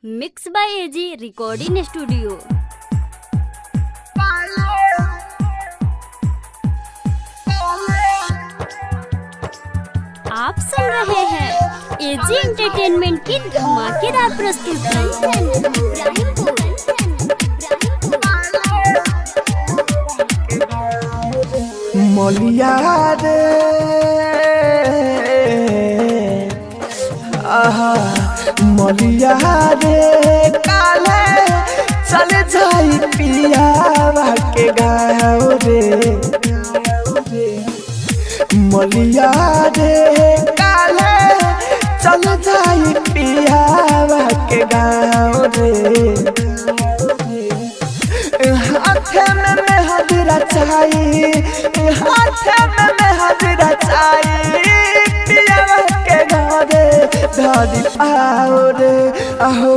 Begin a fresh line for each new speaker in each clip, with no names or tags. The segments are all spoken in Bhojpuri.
Mix by AG recording studio. आप सुन रहे हैं एजी एंटरटेनमेंट की धमाकेदार प्रस्तुति।
मलिया रे मलिया रे काले चल जाई पिया के गाँव रे। मलिया रे काले चल जाई पिया के गाँव रे। हाथे में मेहंदी चाहिए, हाथे में मेहंदी चाहिए पिया के घरे धरी पाओ रे। अहो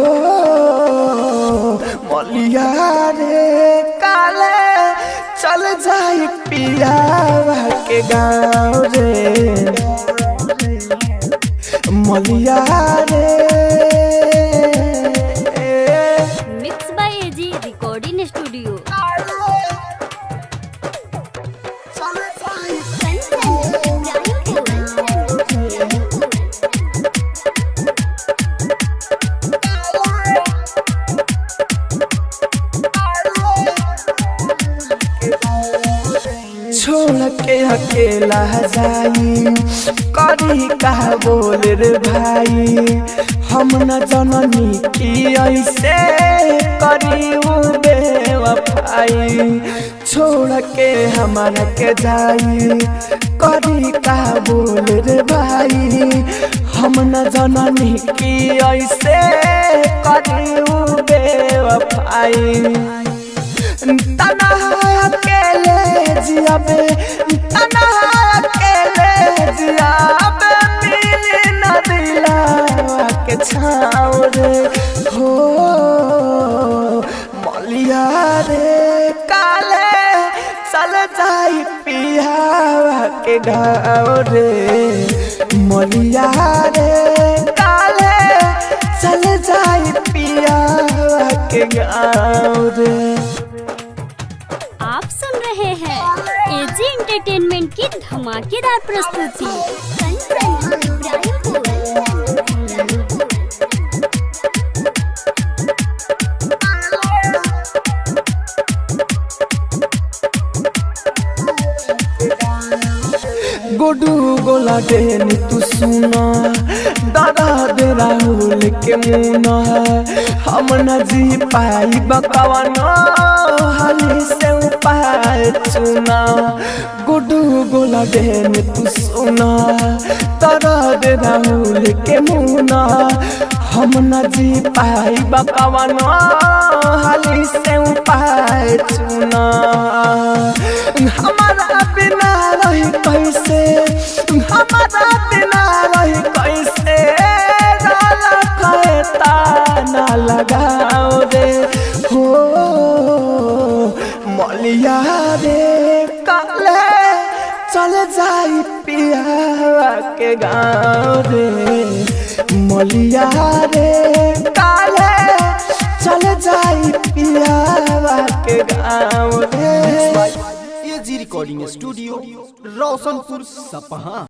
मलिया रे काले चल जाई पिया के गाँव रे। मलिया रे
mix by AG recording studio.
छोड़ के अकेला जाई करी का बोल रे भाई। हम न जननी की ऐसे करी बेवफाई। छोड़ के हमारा के जाई करी का बोल रे भाई। हम न जननी की ऐसे करी बेवफाई। तना अकेले जियाबे, तना अकेले जियाबे मिली न दिला के छाँव रे। हो मलिया रे काले चल जाई पिया के गाँव रे। मलिया रे काले चल जाई पिया के गाँव रे।
आप सुन रहे हैं एजी एंटरटेनमेंट की धमाकेदार प्रस्तुति।
गोडू गोला देनी तू सुना दादा दे राहुल के मुना। हम न जी पाई बकवाना हाली से उपाय चुना। गोडू गोला देनी तू सुना दादा दे राहुल के मुना। हम न जी पाई बकवाना हाली से उपाय चुना। हमारा बिना रही कैसे, हमारा बिना रही कैसे डाला कहता ना लगाओ रे। हो मलिया रे काले चल जाई पिया के गाँव रे। मलिया रे काले चल जाई पिया के गाँव रे।
एजी रिकॉर्डिंग स्टूडियो रोशनपुर सपहा।